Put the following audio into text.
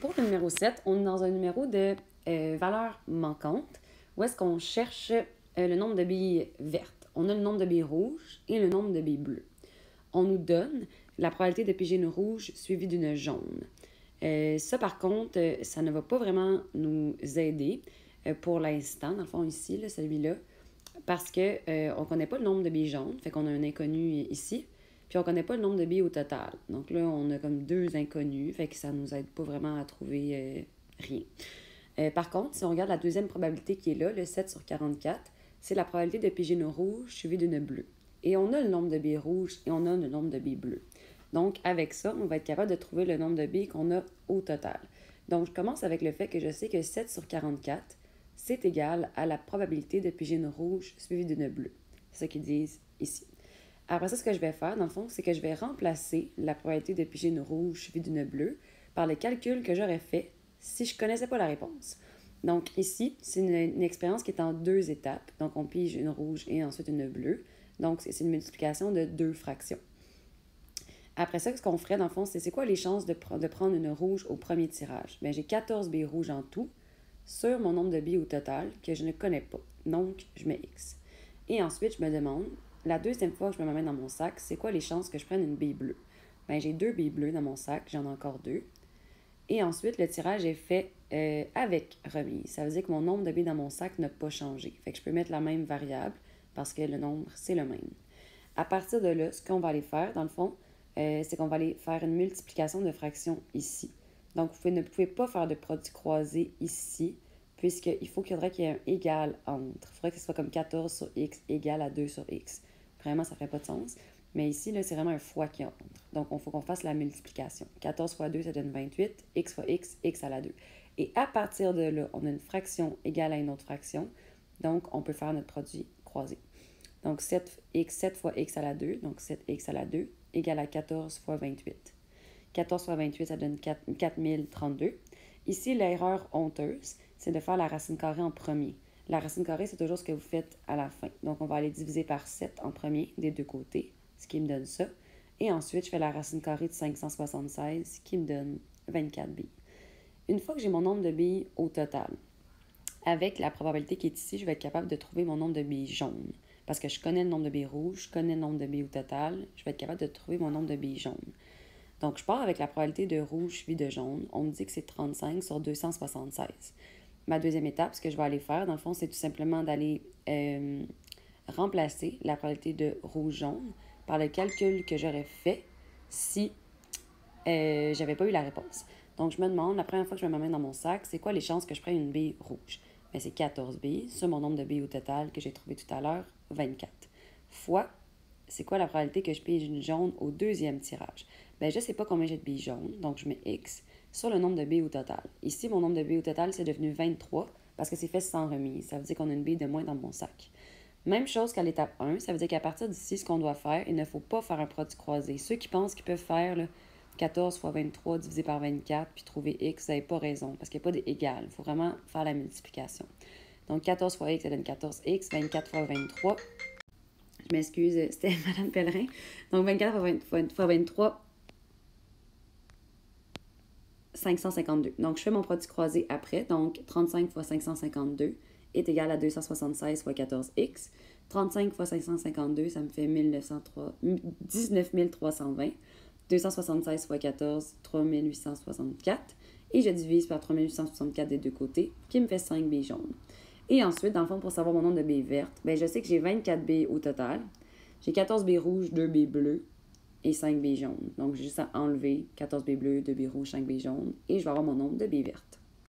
Pour le numéro 7, on est dans un numéro de valeur manquante où est-ce qu'on cherche le nombre de billes vertes. On a le nombre de billes rouges et le nombre de billes bleues. On nous donne la probabilité de piger une rouge suivie d'une jaune. Ça, par contre, ça ne va pas vraiment nous aider pour l'instant, dans le fond, ici, là, celui-là, parce qu'on ne connaît pas le nombre de billes jaunes, fait qu'on a un inconnu ici, puis on ne connaît pas le nombre de billes au total. Donc là, on a comme deux inconnus, fait que ça ne nous aide pas vraiment à trouver rien. Par contre, si on regarde la deuxième probabilité qui est là, le 7 sur 44, c'est la probabilité de piger une rouge suivie d'une bleue. Et on a le nombre de billes rouges et on a le nombre de billes bleues. Donc, avec ça, on va être capable de trouver le nombre de billes qu'on a au total. Donc, je commence avec le fait que je sais que 7 sur 44, c'est égal à la probabilité de piger une rouge suivie d'une bleue. C'est ça qu'ils disent ici. Après ça, ce que je vais faire, dans le fond, c'est que je vais remplacer la probabilité de piger une rouge suivie d'une bleue par le calcul que j'aurais fait si je ne connaissais pas la réponse. Donc, ici, c'est une expérience qui est en deux étapes. Donc, on pige une rouge et ensuite une bleue. Donc, c'est une multiplication de deux fractions. Après ça, ce qu'on ferait, dans le fond, c'est quoi les chances de prendre une rouge au premier tirage? Bien, j'ai 14 billes rouges en tout sur mon nombre de billes au total que je ne connais pas. Donc, je mets X. Et ensuite, je me demande, la deuxième fois que je me mets dans mon sac, c'est quoi les chances que je prenne une bille bleue? Bien, j'ai 2 billes bleues dans mon sac, j'en ai encore 2. Et ensuite, le tirage est fait avec remise. Ça veut dire que mon nombre de billes dans mon sac n'a pas changé. Fait que je peux mettre la même variable parce que le nombre, c'est le même. À partir de là, ce qu'on va aller faire, dans le fond, c'est qu'on va aller faire une multiplication de fractions ici. Donc, vous ne pouvez pas faire de produit croisé ici, puisqu'il faudrait qu'il y ait un égal entre. Il faudrait que ce soit comme 14 sur x égale à 2 sur x. Vraiment, ça ne ferait pas de sens. Mais ici, là, c'est vraiment un fois qui entre. Donc, il faut qu'on fasse la multiplication. 14 fois 2, ça donne 28. X fois x, x à la 2. Et à partir de là, on a une fraction égale à une autre fraction. Donc, on peut faire notre produit croisé. Donc, 7 fois x à la 2, donc 7x à la 2, égale à 14 fois 28. 14 fois 28, ça donne 4032. Ici, l'erreur honteuse, c'est de faire la racine carrée en premier. La racine carrée, c'est toujours ce que vous faites à la fin. Donc, on va aller diviser par 7 en premier des deux côtés, ce qui me donne ça. Et ensuite, je fais la racine carrée de 576, qui me donne 24 billes. Une fois que j'ai mon nombre de billes au total, avec la probabilité qui est ici, je vais être capable de trouver mon nombre de billes jaunes. Parce que je connais le nombre de billes rouges, je connais le nombre de billes au total, je vais être capable de trouver mon nombre de billes jaunes. Donc, je pars avec la probabilité de rouge suivi de jaune. On me dit que c'est 35 sur 276. Ma deuxième étape, ce que je vais aller faire, dans le fond, c'est tout simplement d'aller remplacer la probabilité de rouge-jaune par le calcul que j'aurais fait si j'avais pas eu la réponse. Donc, je me demande, la première fois que je me mets dans mon sac, c'est quoi les chances que je prenne une bille rouge? Bien, c'est 14 billes sur mon nombre de billes au total que j'ai trouvé tout à l'heure, 24. Fois, c'est quoi la probabilité que je pige une jaune au deuxième tirage? Bien, je ne sais pas combien j'ai de billes jaunes, donc je mets X sur le nombre de billes au total. Ici, mon nombre de billes au total, c'est devenu 23 parce que c'est fait sans remise. Ça veut dire qu'on a une bille de moins dans mon sac. Même chose qu'à l'étape 1, ça veut dire qu'à partir d'ici, ce qu'on doit faire, il ne faut pas faire un produit croisé. Ceux qui pensent qu'ils peuvent faire là, 14 fois 23 divisé par 24 puis trouver X, vous n'avez pas raison parce qu'il n'y a pas d'égal. Il faut vraiment faire la multiplication. Donc, 14 fois X, ça donne 14X. 24 fois 23, je m'excuse, c'était Mme Pellerin. Donc, 24 fois 23, 552. Donc, je fais mon produit croisé après. Donc, 35 fois 552 est égal à 276 fois 14x. 35 fois 552, ça me fait 19 320. 276 fois 14, 3864. Et je divise par 3864 des deux côtés, qui me fait 5 billes jaunes. Et ensuite, dans le fond, pour savoir mon nombre de billes vertes, bien, je sais que j'ai 24 billes au total. J'ai 14 billes rouges, 2 billes bleues et 5 billes jaunes. Donc, j'ai juste à enlever 14 billes bleues, 2 billes rouges, 5 billes jaunes. Et je vais avoir mon nombre de billes vertes.